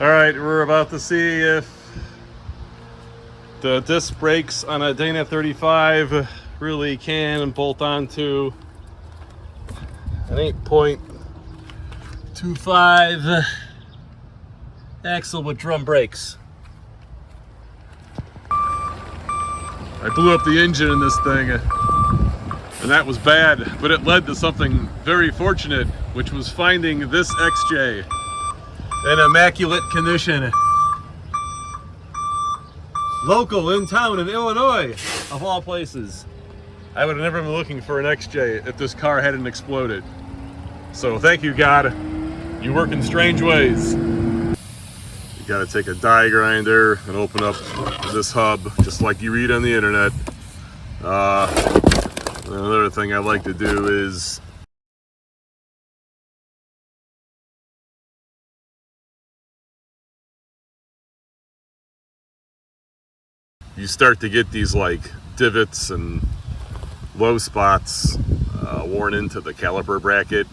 All right, we're about to see if the disc brakes on a Dana 35 really can bolt onto an 8.25 axle with drum brakes. I blew up the engine in this thing, and that was bad, but it led to something very fortunate, which was finding this XJ in immaculate condition. Local in town in Illinois, of all places. I would have never been looking for an XJ if this car hadn't exploded. So thank you, God. You work in strange ways. You gotta take a die grinder and open up this hub, just like you read on the internet. Another thing I like to do is you start to get these like divots and low spots worn into the caliper bracket.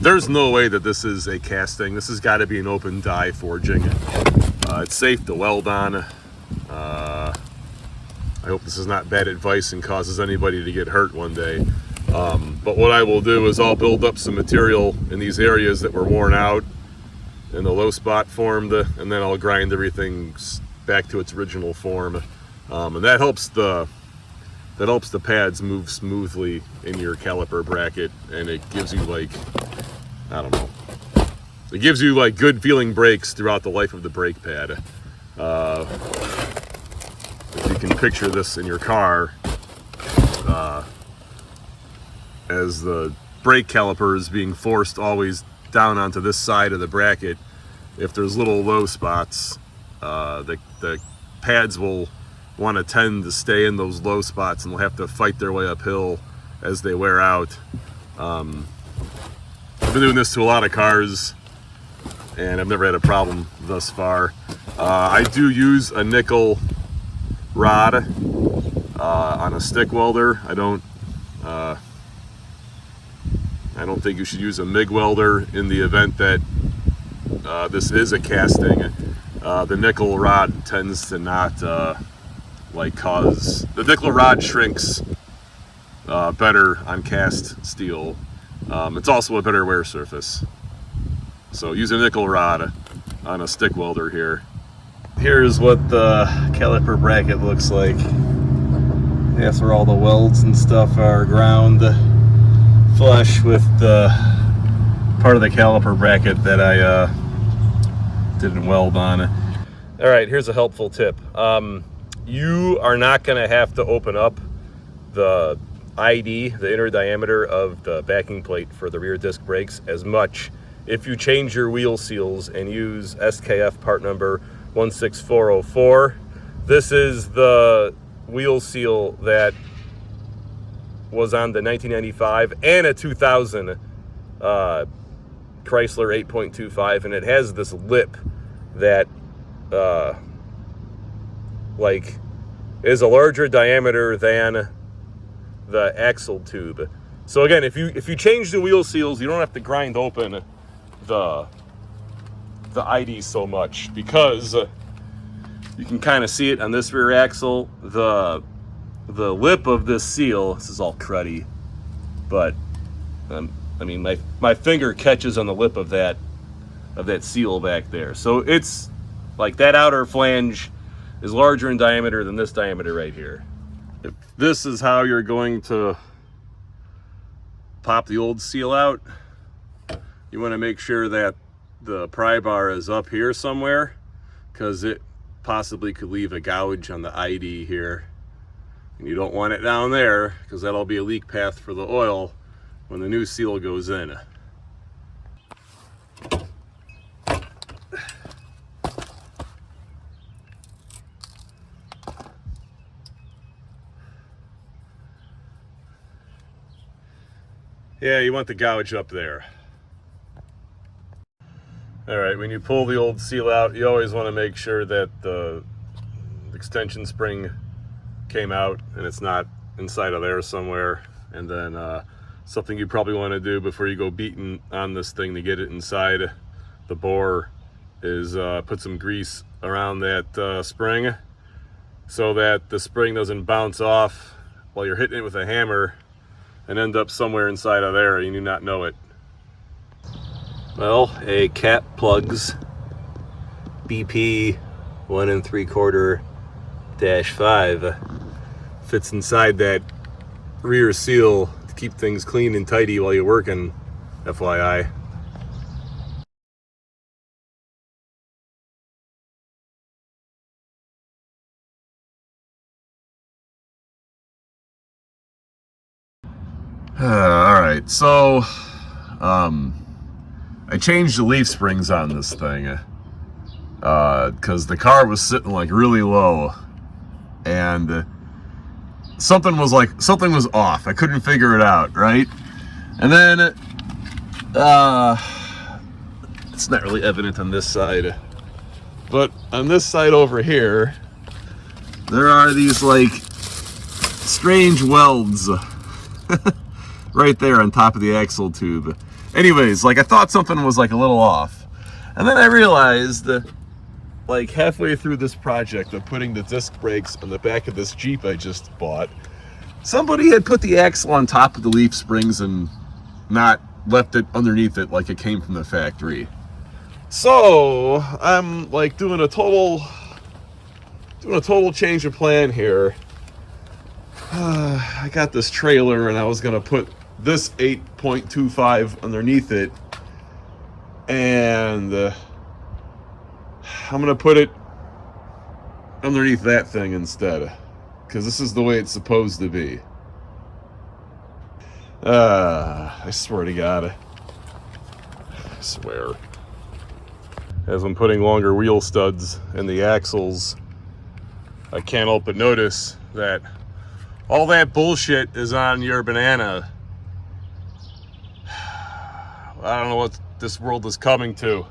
There's no way that this is a casting. This has got to be an open die forging. It's safe to weld on. I hope this is not bad advice and causes anybody to get hurt one day. But what I will do is I'll build up some material in these areas that were worn out and the low spot formed, and then I'll grind everything back to its original form, and that helps the pads move smoothly in your caliper bracket, and it gives you like, I don't know, it gives you like good feeling brakes throughout the life of the brake pad. If you can picture this in your car, as the brake caliper is being forced always down onto this side of the bracket, if there's little low spots, the pads will want to tend to stay in those low spots, and they'll have to fight their way uphill as they wear out. I've been doing this to a lot of cars, and I've never had a problem thus far. I do use a nickel rod on a stick welder. I don't think you should use a MIG welder in the event that this is a casting. The nickel rod tends to not cause, the nickel rod shrinks better on cast steel. It's also a better wear surface. So use a nickel rod on a stick welder here. Here's what the caliper bracket looks like after all the welds and stuff are ground flush with the part of the caliper bracket that I didn't weld on. All right, here's a helpful tip. You are not going to have to open up the ID, the inner diameter of the backing plate for the rear disc brakes, as much if you change your wheel seals and use SKF part number 16404. This is the wheel seal that was on the 1995 and a 2000 Chrysler 8.25, and it has this lip that is a larger diameter than the axle tube. So again, if you change the wheel seals, you don't have to grind open the ID so much, because you can kind of see it on this rear axle. The lip of this seal, this is all cruddy, but I mean my finger catches on the lip of that seal back there. So it's like that outer flange is larger in diameter than this diameter right here. If this is how you're going to pop the old seal out, you want to make sure that the pry bar is up here somewhere, because it possibly could leave a gouge on the ID here, and you don't want it down there, because that'll be a leak path for the oil when the new seal goes in. Yeah, you want the gouge up there. All right, when you pull the old seal out, you always want to make sure that the extension spring came out and it's not inside of there somewhere. And then something you probably want to do before you go beating on this thing to get it inside the bore is put some grease around that spring so that the spring doesn't bounce off while you're hitting it with a hammer and end up somewhere inside of there and you do not know it. Well, a cap plugs BP 1 3/4-5 fits inside that rear seal to keep things clean and tidy while you're working, FYI. All right, so I changed the leaf springs on this thing because the car was sitting like really low, and something was off. I couldn't figure it out, right? And then it's not really evident on this side, but on this side over here, there are these like strange welds right there on top of the axle tube. Anyways, like I thought something was like a little off, and then I realized like halfway through this project of putting the disc brakes on the back of this Jeep I just bought, somebody had put the axle on top of the leaf springs and not left it underneath it like it came from the factory. So I'm like doing a total change of plan here. I got this trailer and I was gonna put this 8.25 underneath it, and I'm gonna put it underneath that thing instead, because this is the way it's supposed to be. I swear to God, I swear. As I'm putting longer wheel studs in the axles, I can't help but notice that all that bullshit is on your banana. I don't know what this world is coming to.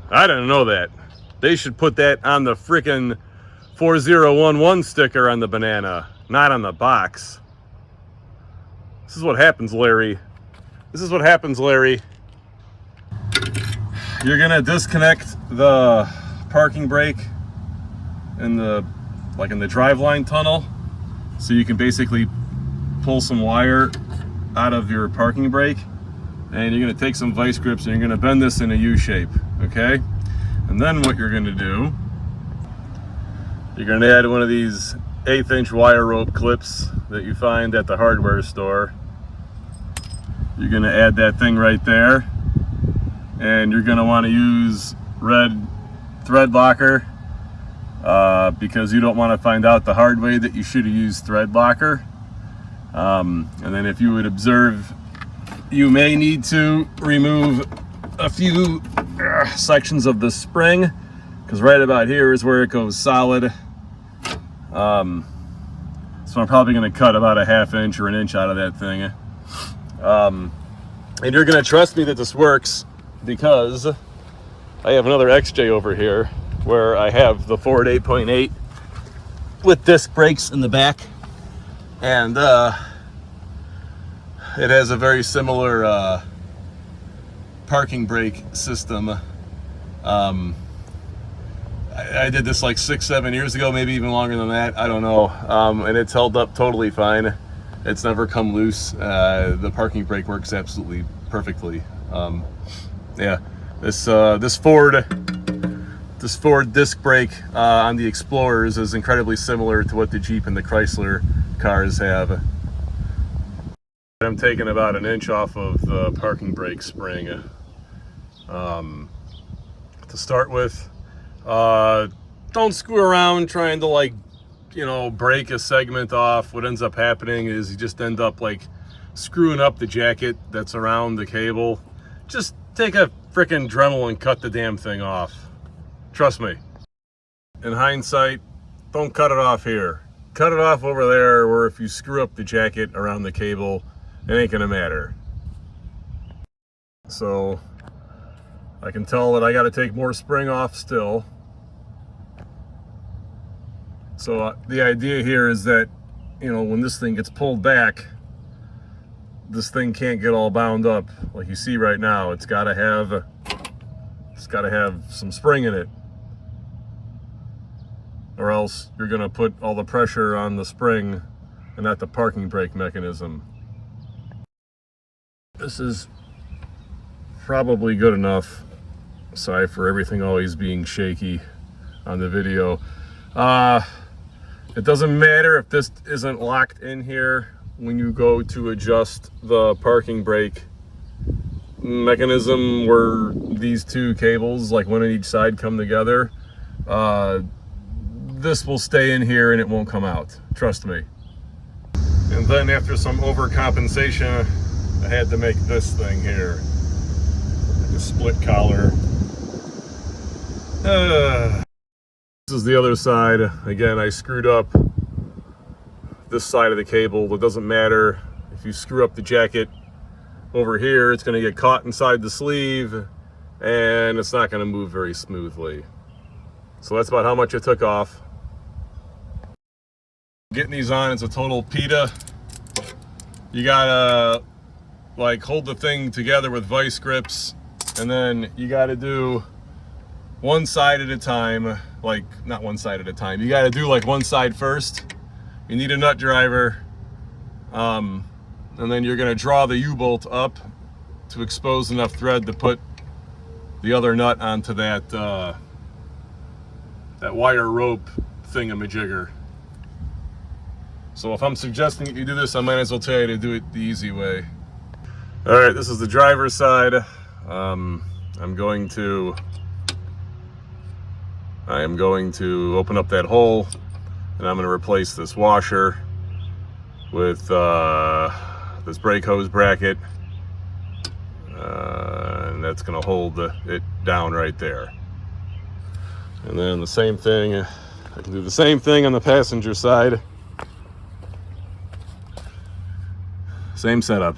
I didn't know that. They should put that on the frickin' 4011 sticker on the banana, not on the box. This is what happens, Larry. This is what happens, Larry. You're gonna disconnect the parking brake in the driveline tunnel, so you can basically pull some wire out of your parking brake, and you're going to take some vice grips and you're going to bend this in a U shape, okay? And then what you're going to do, you're going to add one of these 1/8-inch wire rope clips that you find at the hardware store. You're going to add that thing right there, and you're going to want to use red thread locker, because you don't want to find out the hard way that you should have used thread locker. And then if you would observe, you may need to remove a few sections of the spring, because right about here is where it goes solid. So I'm probably going to cut about a 1/2 inch or 1 inch out of that thing. And you're going to trust me that this works, because I have another XJ over here where I have the Ford 8.8 with disc brakes in the back, and it has a very similar parking brake system. I did this like 6-7 years ago, maybe even longer than that, I don't know, and it's held up totally fine. It's never come loose. The parking brake works absolutely perfectly. Yeah, this Ford disc brake on the Explorers is incredibly similar to what the Jeep and the Chrysler cars have. I'm taking about 1 inch off of the parking brake spring to start with. Don't screw around trying to, like, you know, break a segment off. What ends up happening is you just end up like screwing up the jacket that's around the cable. Just take a frickin' Dremel and cut the damn thing off. Trust me. In hindsight, don't cut it off here. Cut it off over there, where if you screw up the jacket around the cable, it ain't gonna matter. So I can tell that I got to take more spring off still. So the idea here is that, you know, when this thing gets pulled back, this thing can't get all bound up like you see right now. It's got to have It's got to have some spring in it, or else you're going to put all the pressure on the spring and not the parking brake mechanism. This is probably good enough. Sorry for everything always being shaky on the video. It doesn't matter if this isn't locked in here when you go to adjust the parking brake mechanism, where these two cables, like one on each side, come together. This will stay in here and it won't come out, trust me. And then after some overcompensation, I had to make this thing here, like a split collar. This is the other side. Again, I screwed up this side of the cable. It doesn't matter if you screw up the jacket over here, it's going to get caught inside the sleeve and it's not going to move very smoothly. So that's about how much it took off. Getting these on is a total PETA. You gotta like hold the thing together with vice grips, and then you gotta do one side at a time. Like, not one side at a time, you gotta do like one side first. You need a nut driver, and then you're going to draw the U-bolt up to expose enough thread to put the other nut onto that that wire rope thingamajigger. So if I'm suggesting that you do this, I might as well tell you to do it the easy way. All right, this is the driver's side. I am going to open up that hole, and I'm going to replace this washer with this brake hose bracket, and that's going to hold it down right there. And then the same thing, I can do the same thing on the passenger side. Same setup.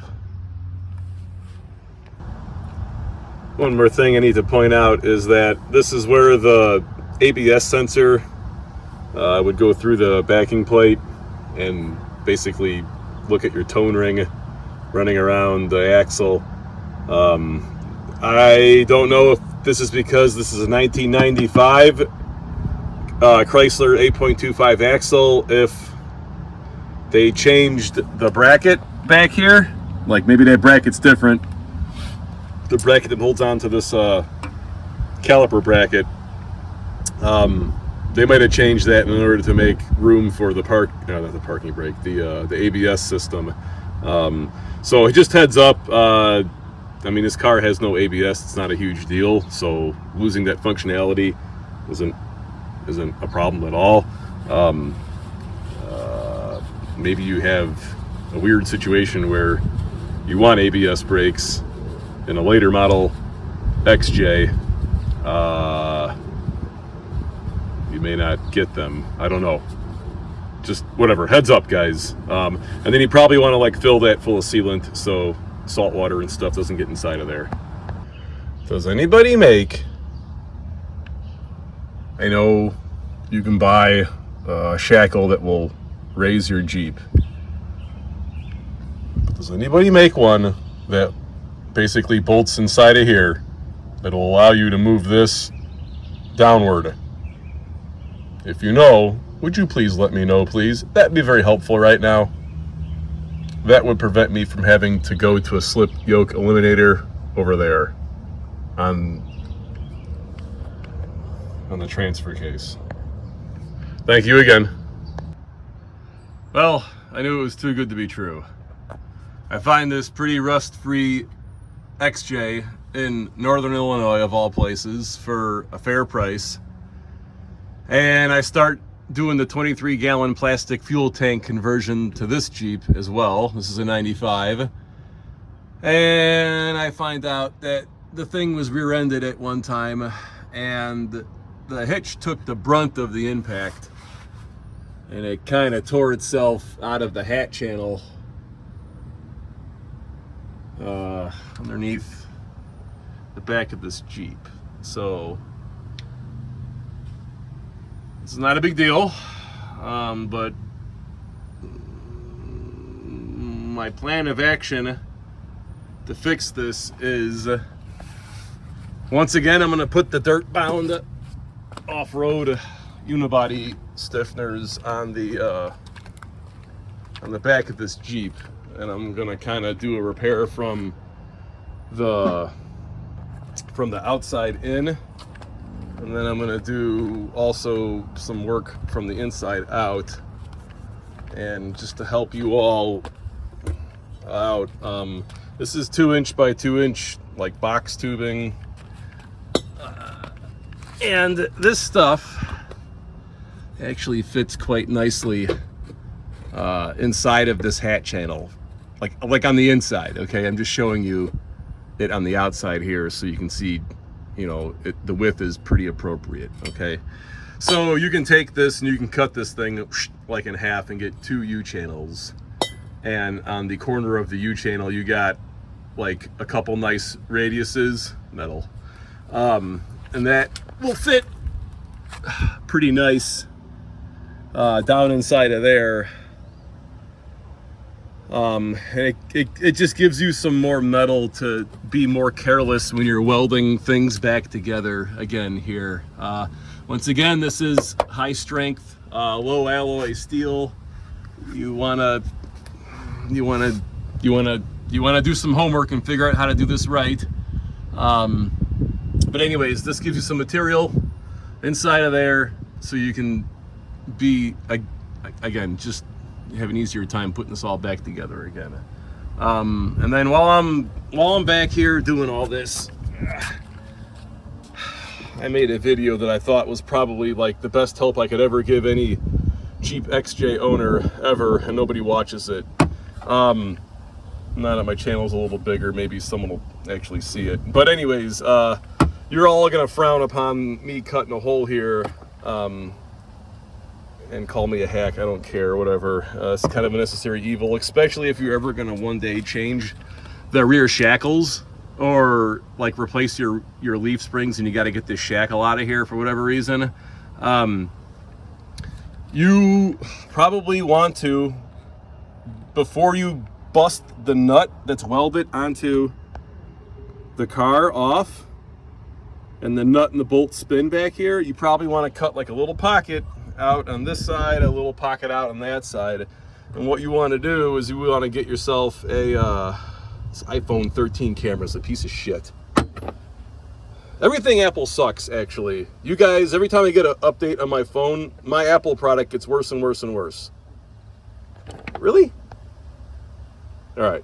One more thing I need to point out is that this is where the ABS sensor would go through the backing plate and basically look at your tone ring running around the axle. I don't know if this is because this is a 1995 Chrysler 8.25 axle, if they changed the bracket back here. Like, maybe that bracket's different. The bracket that holds on to this caliper bracket, they might have changed that in order to make room for the not the parking brake, the ABS system. So just heads up, I mean, this car has no ABS. It's not a huge deal, so losing that functionality isn't a problem at all. Maybe you have a weird situation where you want ABS brakes in a later model XJ. You may not get them. I don't know. Just whatever. Heads up, guys. And then you probably want to like fill that full of sealant so salt water and stuff doesn't get inside of there. Does anybody make? I know you can buy a shackle that will raise your Jeep. But does anybody make one that basically bolts inside of here that will allow you to move this downward? If you know, would you please let me know, please? That'd be very helpful right now. That would prevent me from having to go to a slip yoke eliminator over there on the transfer case. Thank you again. Well, I knew it was too good to be true. I find this pretty rust-free XJ in Northern Illinois, of all places, for a fair price. And I start doing the 23-gallon plastic fuel tank conversion to this Jeep as well. This is a 95. And I find out that the thing was rear-ended at one time, and the hitch took the brunt of the impact, and it kind of tore itself out of the hat channel underneath the back of this Jeep. So it's not a big deal, but my plan of action to fix this is Once again, I'm going to put the dirt bound off-road unibody stiffeners on the back of this Jeep, and I'm going to kind of do a repair from the outside in, and then I'm going to do also some work from the inside out. And just to help you all out, this is 2" by 2" like box tubing, and this stuff actually fits quite nicely inside of this hat channel, like on the inside. Okay, I'm just showing you it on the outside here so you can see, you know, the width is pretty appropriate. Okay, so you can take this and you can cut this thing like in half and get 2 U channels, and on the corner of the U channel you got like a couple nice radiuses, metal, and that will fit pretty nice down inside of there. And it just gives you some more metal to be more careless when you're welding things back together again here. Once again, this is high strength, low alloy steel. You wanna do some homework and figure out how to do this right. But anyways, this gives you some material inside of there so you can be, again, just have an easier time putting this all back together again. And then while I'm back here doing all this, I made a video that I thought was probably like the best help I could ever give any Jeep XJ owner ever, and nobody watches it. Now that my channel's a little bigger, maybe someone will actually see it. But anyways, you're all gonna frown upon me cutting a hole here, and call me a hack. I don't care, whatever. It's kind of a necessary evil, especially if you're ever gonna one day change the rear shackles or like replace your leaf springs and you got to get this shackle out of here for whatever reason. You probably want to, before you bust the nut that's welded onto the car off and the nut and the bolt spin back here, you probably want to cut like a little pocket out on this side, a little pocket out on that side. And what you want to do is you want to get yourself a this iPhone 13 camera is a piece of shit. Everything Apple sucks, actually. You guys, every time I get an update on my phone, my Apple product gets worse and worse and worse. Really? All right.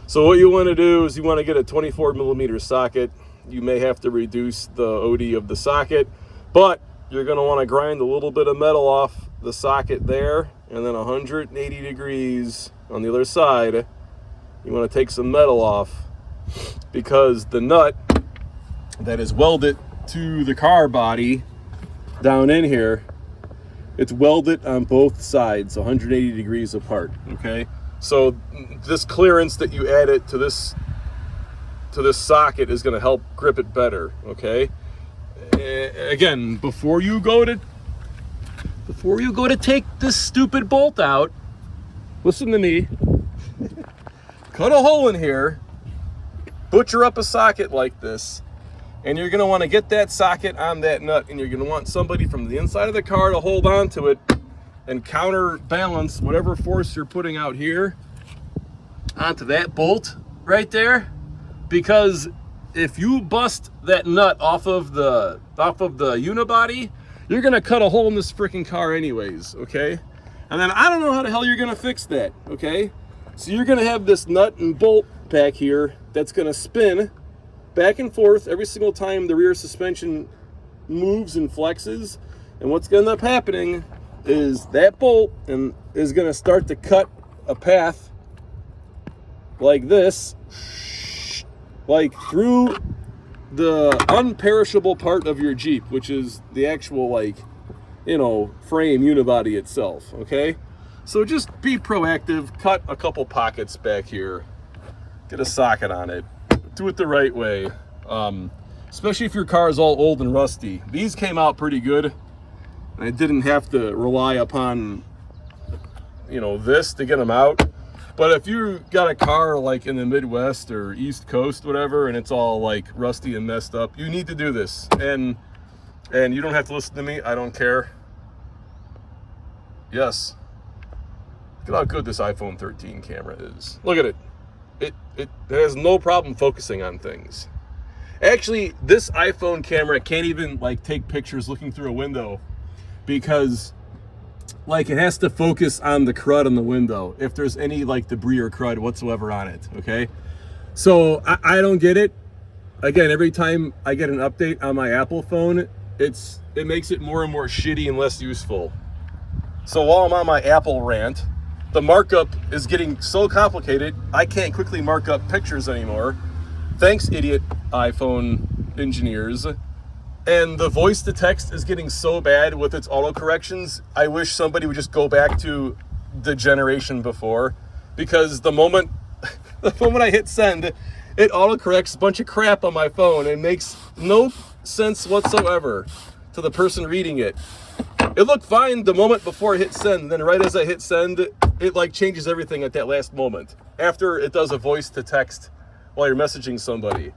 So what you want to do is you want to get a 24mm socket. You may have to reduce the OD of the socket, but you're going to want to grind a little bit of metal off the socket there, and then 180 degrees on the other side. You want to take some metal off, because the nut that is welded to the car body down in here, it's welded on both sides 180 degrees apart. Okay, so this clearance that you added to this socket is going to help grip it better. Okay, again, before you go to take this stupid bolt out, listen to me. Cut a hole in here, butcher up a socket like this, and you're going to want to get that socket on that nut, and you're going to want somebody from the inside of the car to hold on to it and counterbalance whatever force you're putting out here onto that bolt right there. Because if you bust that nut off of the unibody, you're going to cut a hole in this freaking car anyways, okay? And then I don't know how the hell you're going to fix that, okay? So you're going to have this nut and bolt back here that's going to spin back and forth every single time the rear suspension moves and flexes. And what's going to end up happening is that bolt is going to start to cut a path like this, like through the unperishable part of your Jeep, which is the actual, like, you know, frame unibody itself, okay? So just be proactive, cut a couple pockets back here, get a socket on it, do it the right way, especially if your car is all old and rusty. These came out pretty good, and I didn't have to rely upon, you know, this to get them out. But if you got a car like in the Midwest or East Coast, whatever, and it's all like rusty and messed up, you need to do this. And you don't have to listen to me. I don't care. Yes. Look at how good this iPhone 13 camera is. Look at it. It has no problem focusing on things. Actually, this iPhone camera can't even like take pictures looking through a window because like it has to focus on the crud on the window if there's any like debris or crud whatsoever on it. Okay, so I don't get it. Again, every time I get an update on my Apple phone, it makes it more and more shitty and less useful. So while I'm on my Apple rant, the markup is getting so complicated I can't quickly mark up pictures anymore. Thanks, idiot iPhone engineers. And the voice to text is getting so bad with its autocorrections. I wish somebody would just go back to the generation before, because the moment I hit send, it autocorrects a bunch of crap on my phone and makes no sense whatsoever to the person reading it. It looked fine the moment before I hit send, then right as I hit send, it like changes everything at that last moment after it does a voice to text while you're messaging somebody.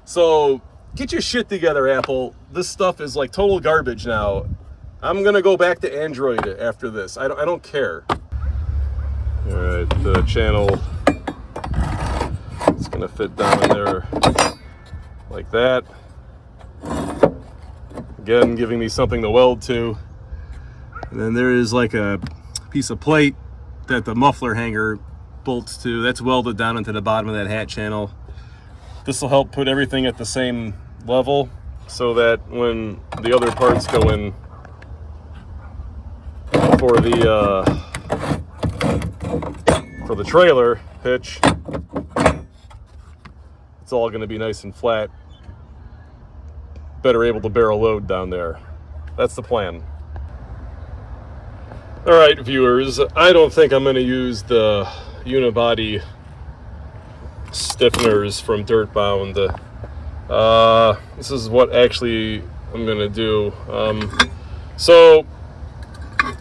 So get your shit together, Apple. This stuff is like total garbage now. I'm gonna go back to Android after this. I don't care. All right, the channel, it's gonna fit down in there like that. Again, giving me something to weld to. And then there is like a piece of plate that the muffler hanger bolts to. That's welded down into the bottom of that hat channel. This will help put everything at the same level so that when the other parts go in for the trailer hitch, it's all going to be nice and flat, better able to bear a load down there. That's the plan. All right, viewers, I don't think I'm going to use the unibody stiffeners from Dirtbound. This is what actually I'm gonna do. So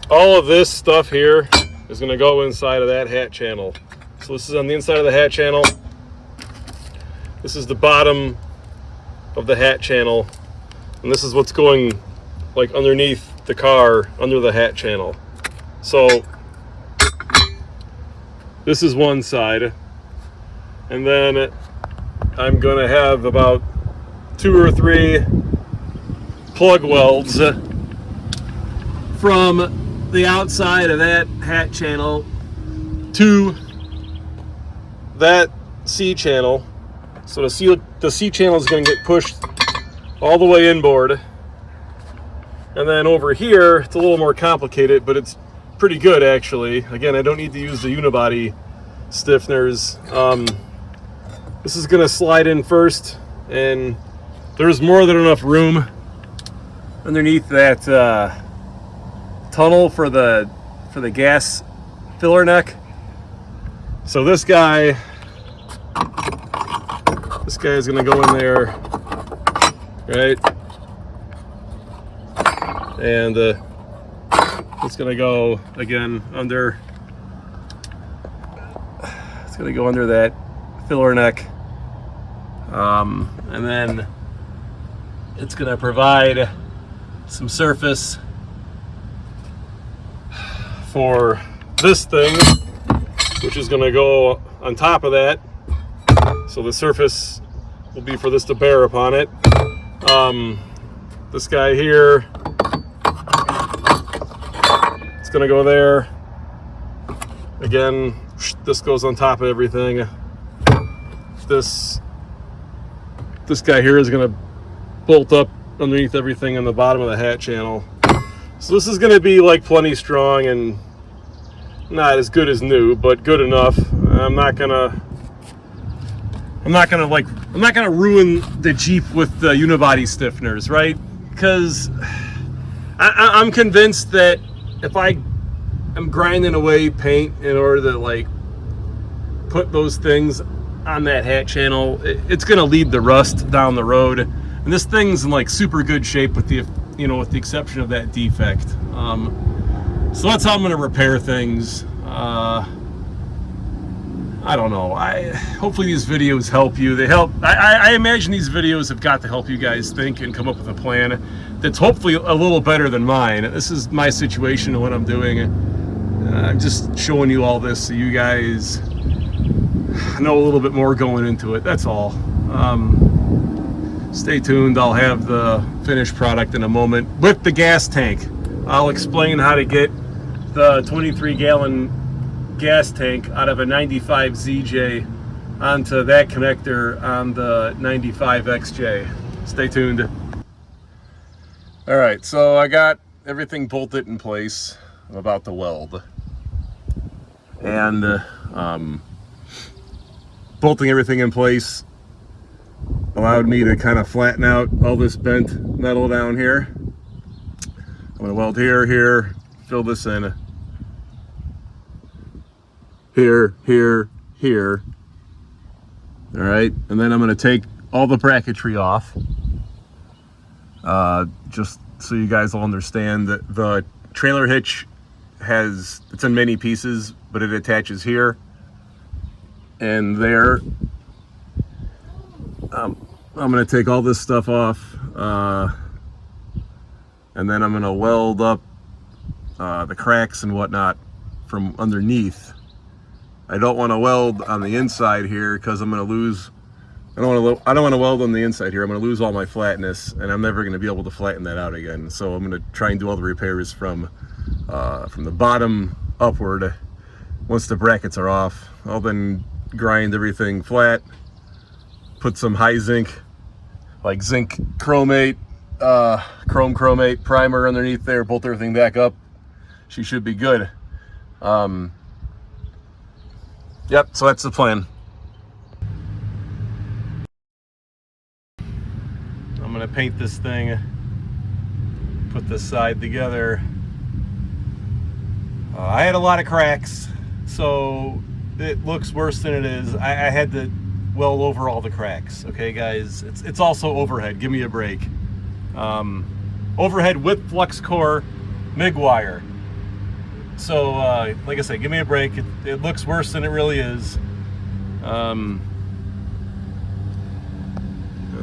all of this stuff here is gonna go inside of that hat channel. So this is on the inside of the hat channel. This is the bottom of the hat channel, and this is what's going like underneath the car under the hat channel. So this is one side. And then I'm going to have about 2 or 3 plug welds from the outside of that hat channel to that C channel. So the C channel is going to get pushed all the way inboard. And then over here, it's a little more complicated, but it's pretty good actually. Again, I don't need to use the unibody stiffeners. This is gonna slide in first, and there's more than enough room underneath that tunnel for the gas filler neck. So this guy is gonna go in there, right? And it's gonna go again under. It's gonna go under that filler neck. And then it's going to provide some surface for this thing, which is going to go on top of that. So the surface will be for this to bear upon it. This guy here, it's going to go there. Again, this goes on top of everything. This guy here is going to bolt up underneath everything on the bottom of the hat channel. So this is going to be like plenty strong and not as good as new, but good enough. I'm not gonna ruin the Jeep with the unibody stiffeners, right? Because I'm convinced that if I'm grinding away paint in order to like put those things on that hat channel, it's gonna lead the rust down the road. And this thing's in like super good shape with the exception of that defect. So that's how I'm gonna repair things. I don't know. Hopefully these videos help you. They help. I imagine these videos have got to help you guys think and come up with a plan that's hopefully a little better than mine. This is my situation and what I'm doing. I'm just showing you all this so you guys know a little bit more going into it. That's all. Stay tuned. I'll have the finished product in a moment with the gas tank. I'll explain how to get the 23-gallon gas tank out of a 95 ZJ onto that connector on the 95 XJ. Stay tuned. All right, so I got everything bolted in place. I'm about to weld. And bolting everything in place allowed me to kind of flatten out all this bent metal down here. I'm gonna weld here, fill this in. Here. All right, and then I'm gonna take all the bracketry off. Just so you guys will understand that the trailer hitch it's in many pieces, but it attaches here and there. I'm gonna take all this stuff off, and then I'm gonna weld up the cracks and whatnot from underneath. I don't want to weld on the inside here because I'm going to lose. I don't want to weld on the inside here. I'm going to lose all my flatness, and I'm never going to be able to flatten that out again. So I'm going to try and do all the repairs from the bottom upward. Once the brackets are off, I'll then grind everything flat. Put some high zinc, like zinc chromate, chrome chromate primer underneath there. Bolt everything back up. She should be good. Yep, so that's the plan. I'm gonna paint this thing, put this side together. I had a lot of cracks, so it looks worse than it is. I had to weld over all the cracks. Okay, guys, it's also overhead. Give me a break. Overhead with flux core MIG wire. So, like I said, give me a break. It looks worse than it really is. On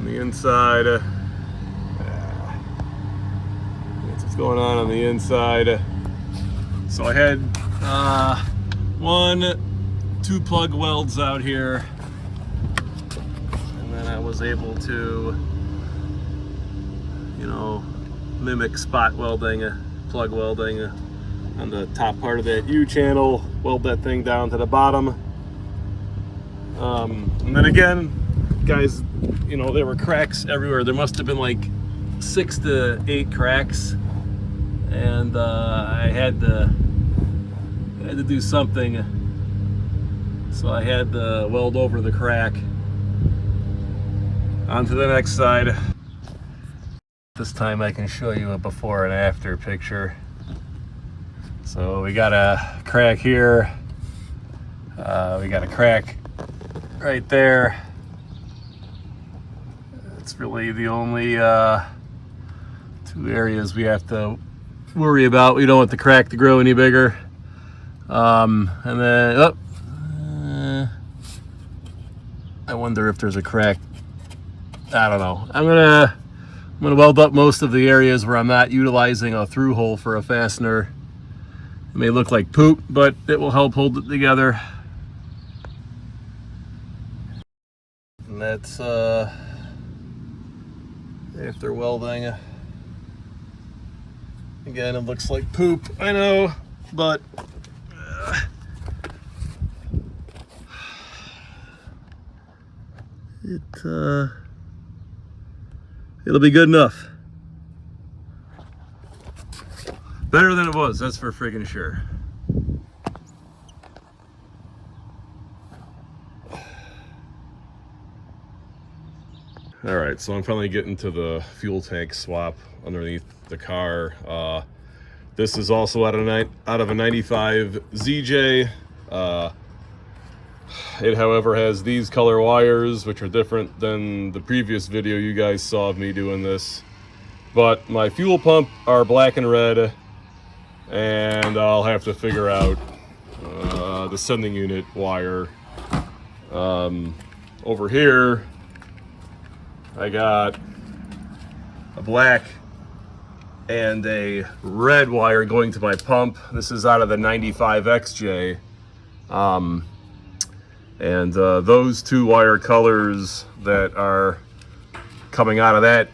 the inside, that's what's going on the inside. So I had 2 plug welds out here, and then I was able to, mimic spot welding, plug welding. On the top part of that U-channel, weld that thing down to the bottom. And then again, guys, there were cracks everywhere. There must have been like 6 to 8 cracks, and I had to do something. So I had to weld over the crack onto the next side. This time I can show you a before and after picture. So we got a crack here, we got a crack right there. It's really the only 2 areas we have to worry about. We don't want the crack to grow any bigger. And then, I wonder if there's a crack. I don't know. I'm gonna weld up most of the areas where I'm not utilizing a through hole for a fastener. It may look like poop, but it will help hold it together. And that's after welding. Again, it looks like poop, I know, but it'll be good enough. Better than it was, that's for friggin' sure. All right, so I'm finally getting to the fuel tank swap underneath the car. This is also out of a 95 ZJ. It, however, has these color wires, which are different than the previous video you guys saw of me doing this. But my fuel pump are black and red, and I'll have to figure out the sending unit wire Over here, I got a black and a red wire going to my pump. This is out of the 95 XJ. And those two wire colors that are coming out of that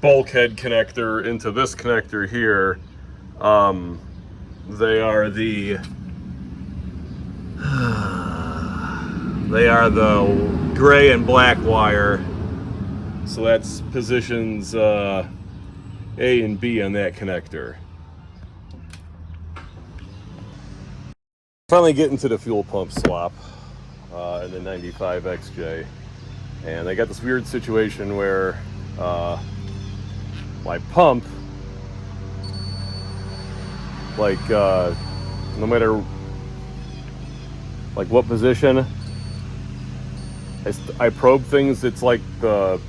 bulkhead connector into this connector here, they are the gray and black wire. So that's positions A and B on that connector. Finally getting to the fuel pump swap in the 95 XJ, and I got this weird situation where my pump, like no matter like what position I probe things, it's like the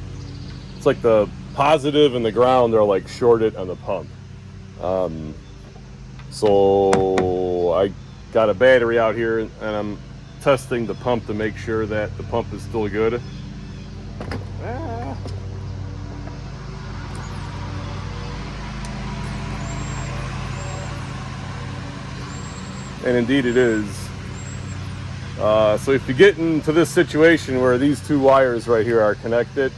positive and the ground are like shorted on the pump. So I got a battery out here and I'm testing the pump to make sure that the pump is still good. And indeed it is. So if you get into this situation where these two wires right here are connected,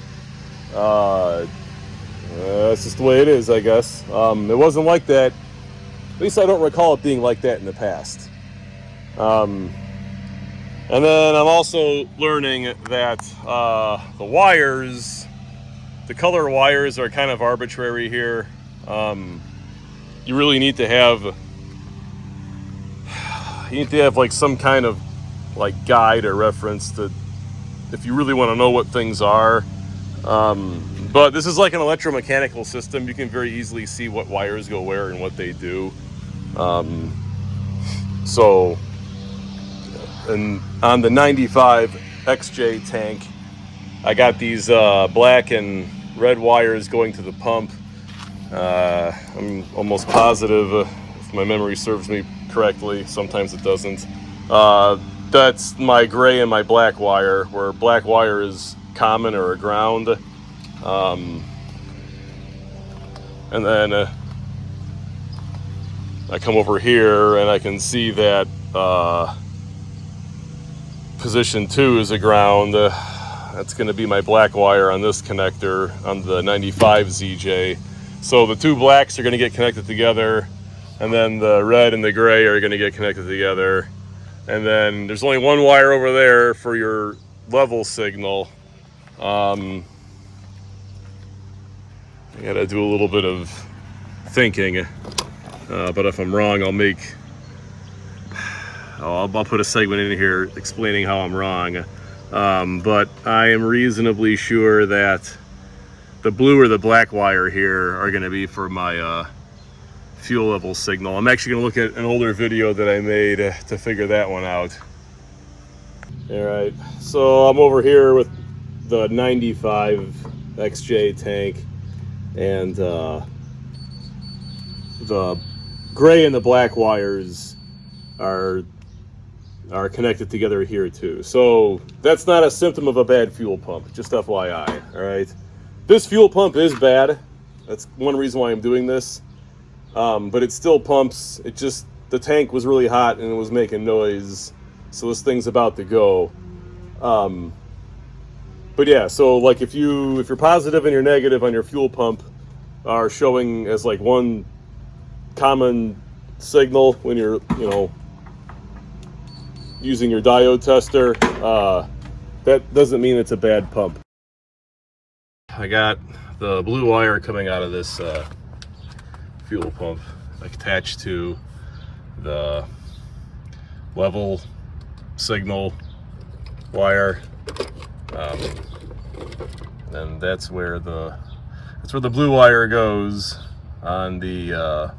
that's just the way it is, I guess. It wasn't like that. At least I don't recall it being like that in the past. And then I'm also learning that the wires, the color wires are kind of arbitrary here. You really need to have like some kind of like guide or reference to, if you really want to know what things are. But this is like an electromechanical system. You can very easily see what wires go where and what they do. So, and on the 95 XJ tank, I got these black and red wires going to the pump. I'm almost positive, if my memory serves me correctly, sometimes it doesn't. That's my gray and my black wire, where black wire is common or a ground. And then I come over here and I can see that position 2 is a ground. That's going to be my black wire on this connector on the 95 ZJ. So the two blacks are going to get connected together, and then the red and the gray are going to get connected together. And then there's only one wire over there for your level signal. I gotta do a little bit of thinking, but if I'm wrong, I'll put a segment in here explaining how I'm wrong. But I am reasonably sure that the blue or the black wire here are going to be for my fuel level signal. I'm actually going to look at an older video that I made to figure that one out. All right, so I'm over here with the 95 XJ tank, and the gray and the black wires are connected together here too. So that's not a symptom of a bad fuel pump, just FYI, all right? This fuel pump is bad. That's one reason why I'm doing this. But it still pumps. It just, the tank was really hot and it was making noise, so this thing's about to go. But yeah, so like if you're positive and you're negative on your fuel pump are showing as like one common signal when you're, using your diode tester, that doesn't mean it's a bad pump. I got the blue wire coming out of this fuel pump attached to the level signal wire, and that's where the blue wire goes on the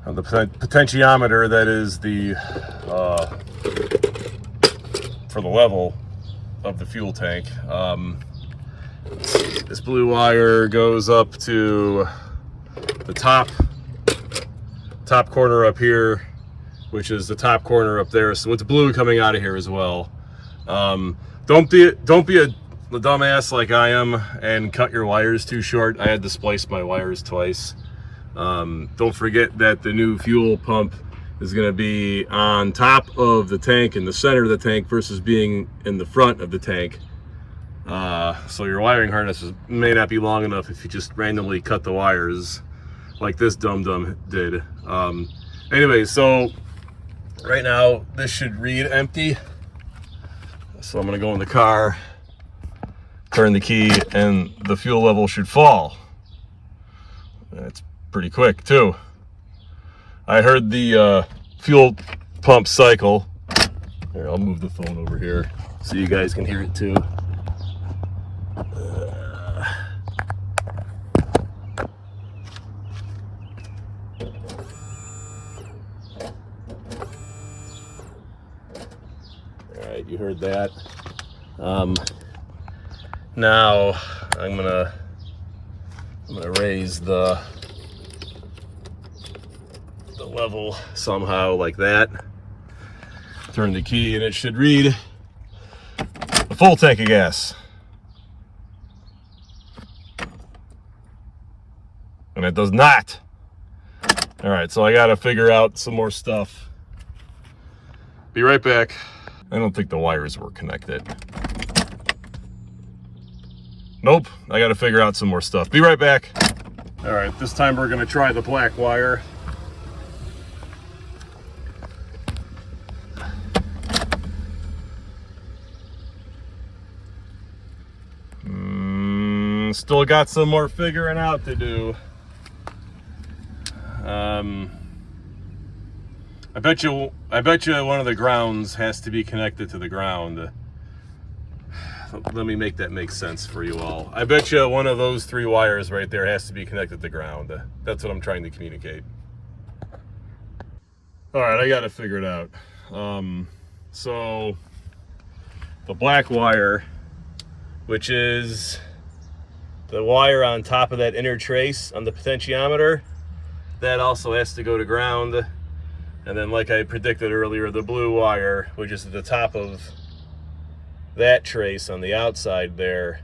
potentiometer that is for the level of the fuel tank. This blue wire goes up to the top corner up here, which is the top corner up there. So it's blue coming out of here as well. Don't be a dumbass like I am and cut your wires too short. I had to splice my wires twice. Don't forget that the new fuel pump is going to be on top of the tank, in the center of the tank, versus being in the front of the tank. So your wiring harnesses may not be long enough if you just randomly cut the wires like this dum-dum did. Anyway, so right now this should read empty. So I'm gonna go in the car, turn the key, and the fuel level should fall. That's pretty quick too. I heard the fuel pump cycle. Here, I'll move the phone over here so you guys can hear it too. Alright, you heard that. Now I'm gonna raise the level somehow like that. Turn the key and it should read a full tank of gas. And it does not. All right, so I gotta figure out some more stuff. Be right back. I don't think the wires were connected. Nope, I gotta figure out some more stuff. Be right back. All right, this time we're gonna try the black wire. Still got some more figuring out to do. I bet you one of the grounds has to be connected to the ground. Let me make that make sense for you all. I bet you one of those three wires right there has to be connected to the ground. That's what I'm trying to communicate. All right, I got to figure it out. So the black wire, which is the wire on top of that inner trace on the potentiometer, that also has to go to ground. And then, like I predicted earlier, the blue wire, which is at the top of that trace on the outside there,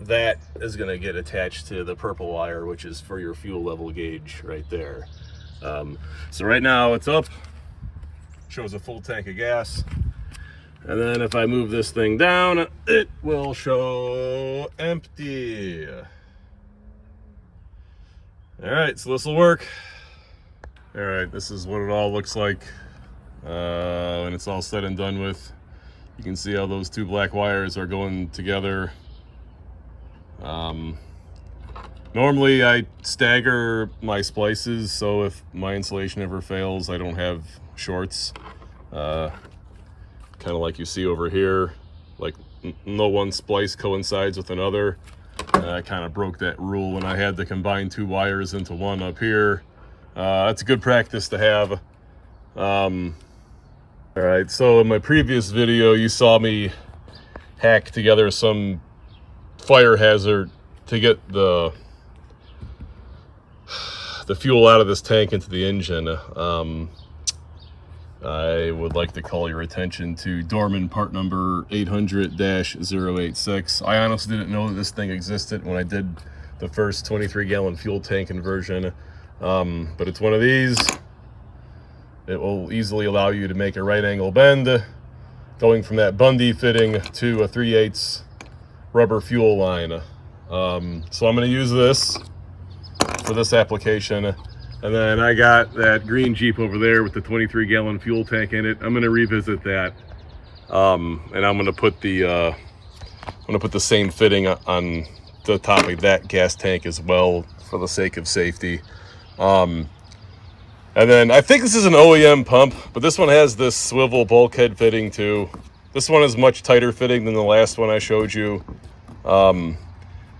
that is going to get attached to the purple wire, which is for your fuel level gauge right there. So right now it's up, shows a full tank of gas. And then if I move this thing down, it will show empty. All right, so this will work. All right, this is what it all looks like when it's all said and done with. You can see how those two black wires are going together. Normally I stagger my splices, so if my insulation ever fails, I don't have shorts. Kind of like you see over here, like no one splice coincides with another. I kind of broke that rule when I had to combine two wires into one up here. That's a good practice to have. All right, so in my previous video, you saw me hack together some fire hazard to get the fuel out of this tank into the engine. I would like to call your attention to Dorman part number 800-086. I honestly didn't know that this thing existed when I did the first 23-gallon fuel tank conversion, but it's one of these. It will easily allow you to make a right angle bend, going from that Bundy fitting to a 3/8 rubber fuel line. So I'm going to use this for this application. And then I got that green Jeep over there with the 23-gallon fuel tank in it. I'm going to revisit that, and I'm going to put the same fitting on the top of that gas tank as well for the sake of safety. And then I think this is an OEM pump, but this one has this swivel bulkhead fitting too. This one is much tighter fitting than the last one I showed you. I'm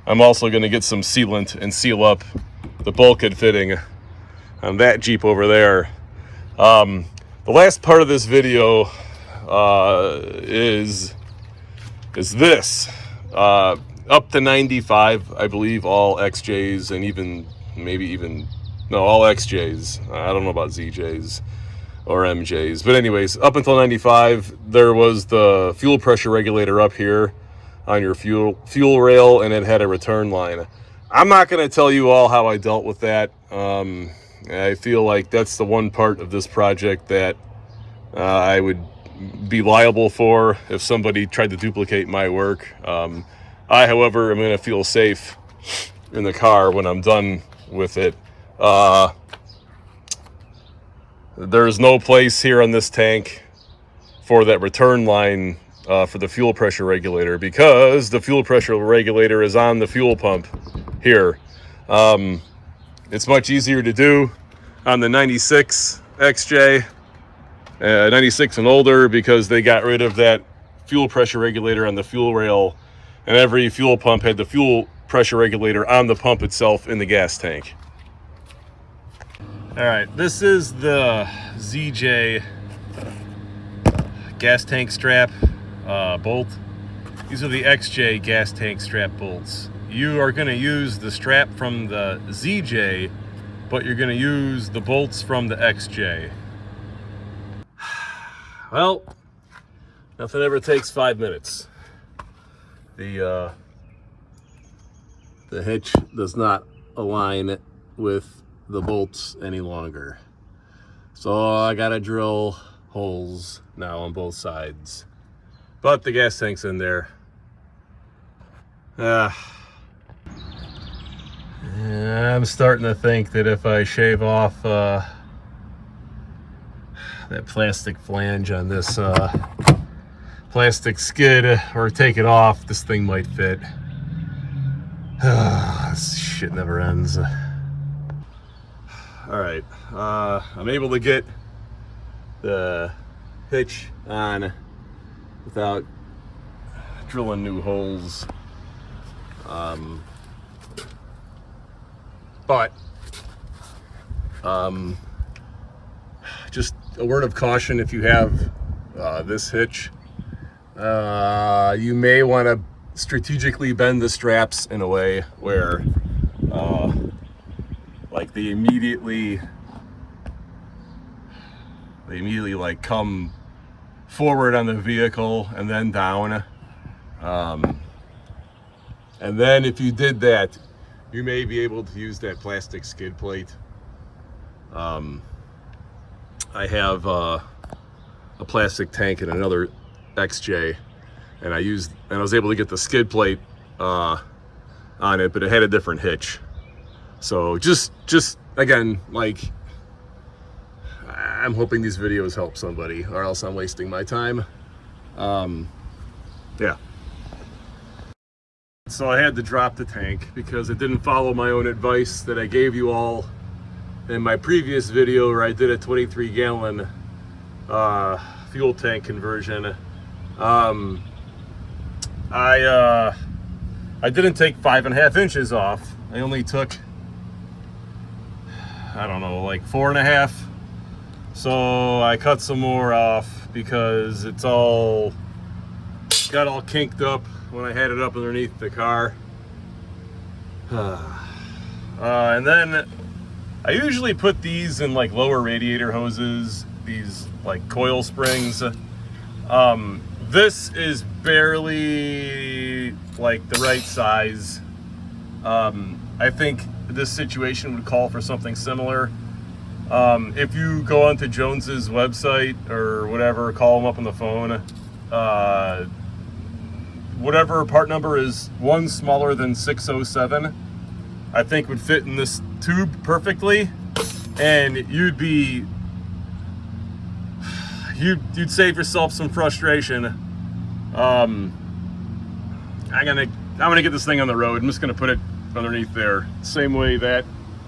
also going to get some sealant and seal up the bulkhead fitting on that Jeep over there. The last part of this video is this. Up to 95, I believe, all XJs, and maybe even No, all XJs. I don't know about ZJs or MJs. But anyways, up until 95, there was the fuel pressure regulator up here on your fuel rail, and it had a return line. I'm not going to tell you all how I dealt with that. I feel like that's the one part of this project that I would be liable for if somebody tried to duplicate my work. I, however, am going to feel safe in the car when I'm done with it. There's no place here on this tank for that return line for the fuel pressure regulator, because the fuel pressure regulator is on the fuel pump here. It's much easier to do on the 96 XJ, 96 and older, because they got rid of that fuel pressure regulator on the fuel rail, and every fuel pump had the fuel pressure regulator on the pump itself in the gas tank. All right, this is the ZJ gas tank strap bolt. These are the XJ gas tank strap bolts. You are going to use the strap from the ZJ, but you're going to use the bolts from the XJ. Well, nothing ever takes 5 minutes. The hitch does not align with the bolts any longer, so I gotta drill holes now on both sides, but the gas tank's in there. I'm starting to think that if I shave off that plastic flange on this plastic skid, or take it off, this thing might fit. This shit never ends. All right, I'm able to get the hitch on without drilling new holes. But just a word of caution: if you have this hitch, you may want to strategically bend the straps in a way where like they immediately like come forward on the vehicle and then down. And then if you did that, you may be able to use that plastic skid plate. I have a plastic tank in another XJ, and I was able to get the skid plate on it, but it had a different hitch. So just again, like, I'm hoping these videos help somebody, or else I'm wasting my time. Yeah. So I had to drop the tank because it didn't follow my own advice that I gave you all in my previous video where I did a 23-gallon fuel tank conversion. I didn't take 5.5 inches off. I only took, I don't know, like 4.5. So I cut some more off because it's all got all kinked up when I had it up underneath the car. And then I usually put these in like lower radiator hoses, these like coil springs. This is barely like the right size. I think this situation would call for something similar. If you go onto Jones's website or whatever, call them up on the phone. Whatever part number is one smaller than 607, I think would fit in this tube perfectly, and you'd save yourself some frustration. I'm gonna get this thing on the road. I'm just gonna put it underneath there, same way that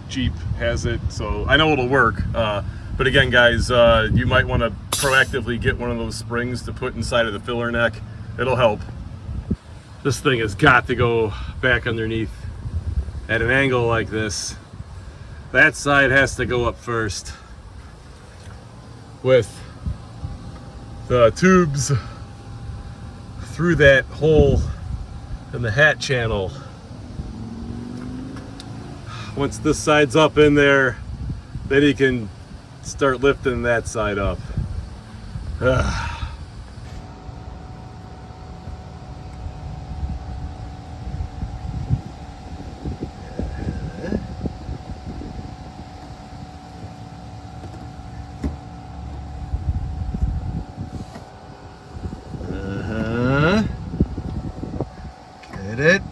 Jeep has it, so I know it'll work. But again, guys, you might want to proactively get one of those springs to put inside of the filler neck. It'll help. This thing has got to go back underneath at an angle like this. That side has to go up first with the tubes through that hole in the hat channel. Once this side's up in there, then you can start lifting that side up. Get it?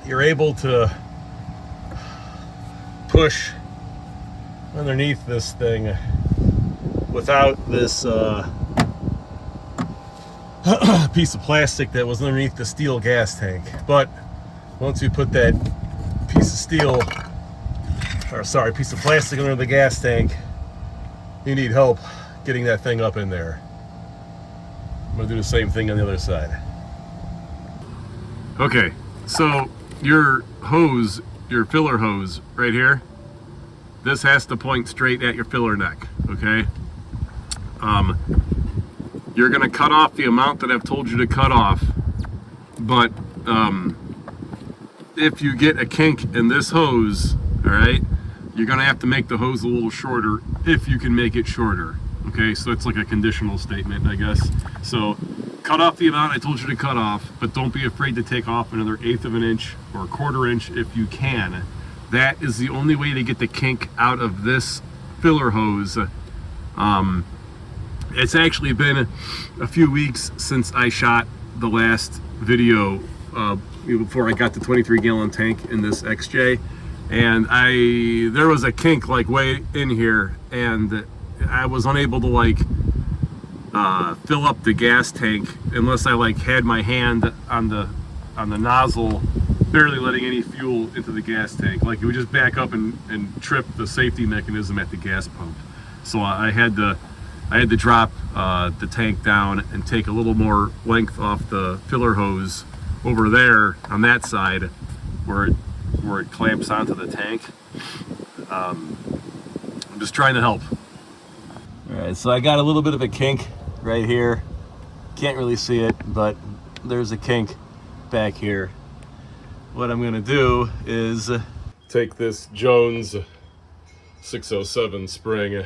You're able to push underneath this thing without this piece of plastic that was underneath the steel gas tank. But once you put that piece of plastic under the gas tank, you need help getting that thing up in there. I'm gonna do the same thing on the other side. Okay, so your hose, your filler hose right here, this has to point straight at your filler neck, okay? You're gonna cut off the amount that I've told you to cut off, but if you get a kink in this hose, all right, you're gonna have to make the hose a little shorter if you can make it shorter, okay? So it's like a conditional statement, I guess. So cut off the amount I told you to cut off, but don't be afraid to take off another 1/8 of an inch or 1/4 inch if you can. That is the only way to get the kink out of this filler hose. It's actually been a few weeks since I shot the last video before I got the 23-gallon tank in this XJ, and there was a kink like way in here, and I was unable to like fill up the gas tank unless I like had my hand on the nozzle, barely letting any fuel into the gas tank. Like it would just back up and trip the safety mechanism at the gas pump. So I had to drop the tank down and take a little more length off the filler hose over there on that side where it clamps onto the tank. I'm just trying to help. All right, so I got a little bit of a kink right here. Can't really see it, but there's a kink back here. What I'm gonna do is take this Jones 607 spring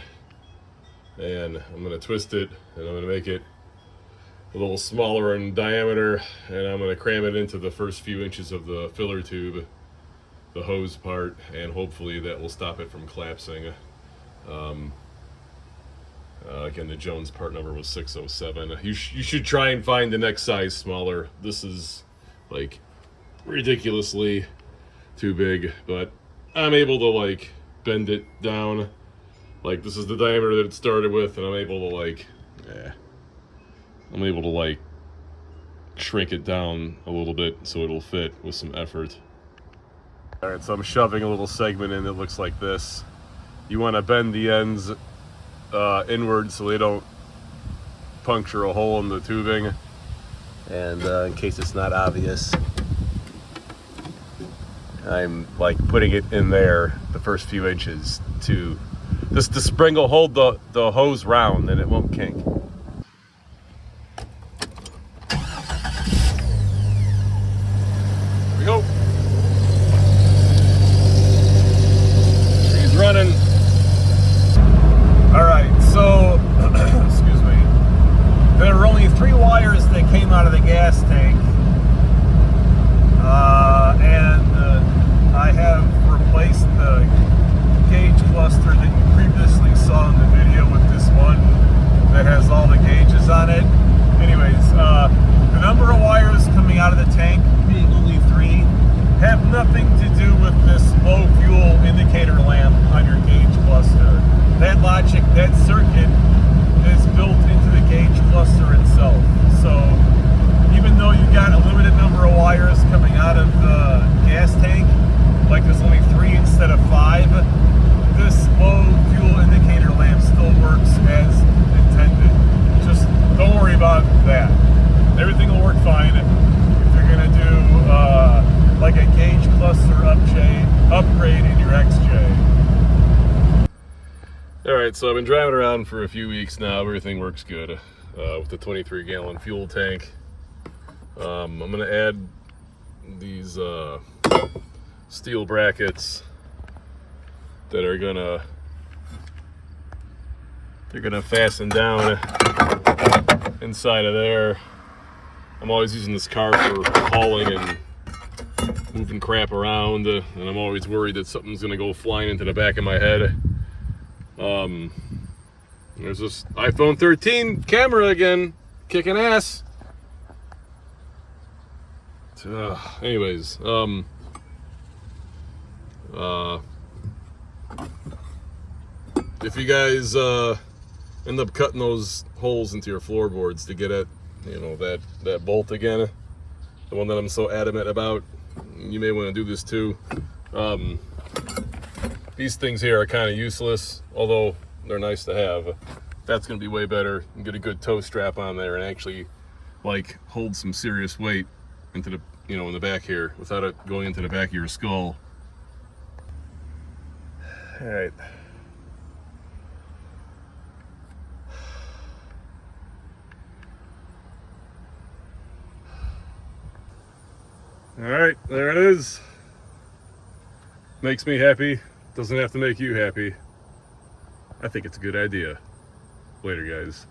and I'm gonna twist it, and I'm gonna make it a little smaller in diameter, and I'm gonna cram it into the first few inches of the filler tube, the hose part, and hopefully that will stop it from collapsing. Again, the Jones part number was 607. You should try and find the next size smaller. This is like ridiculously too big, but I'm able to like bend it down. Like this is the diameter that it started with, and I'm able to like shrink it down a little bit so it'll fit with some effort. All right, so I'm shoving a little segment in that looks like this. You want to bend the ends inward so they don't puncture a hole in the tubing. And in case it's not obvious, I'm like putting it in there the first few inches to the spring will hold the hose round and it won't kink. Here we go. She's running. All right, so excuse me. There were only 3 wires that came out of the gas tank, and I have replaced the gauge cluster that you previously saw in the video with this one that has all the gauges on it. Anyways, the number of wires coming out of the tank being only 3 have nothing to do with this low fuel indicator lamp on your gauge cluster. That logic, that circuit is built into the gauge cluster itself. So even though you got a limited number of wires coming out of the gas tank, like there's only 3 instead of 5, this low fuel indicator lamp still works as intended. Just don't worry about that. Everything will work fine if you're gonna do like a gauge cluster upgrade in your XJ. Alright, so I've been driving around for a few weeks now. Everything works good with the 23-gallon fuel tank. I'm going to add these steel brackets that are gonna fasten down inside of there. I'm always using this car for hauling and moving crap around, and I'm always worried that something's gonna go flying into the back of my head. There's this iPhone 13 camera again, kicking ass. Anyways, if you guys end up cutting those holes into your floorboards to get at, you know, that bolt again, the one that I'm so adamant about, you may want to do this too. These things here are kind of useless, although they're nice to have. That's going to be way better. You get a good toe strap on there and actually like hold some serious weight into the, you know, in the back here without it going into the back of your skull. All right. All right, there it is. Makes me happy. Doesn't have to make you happy. I think it's a good idea. Later, guys.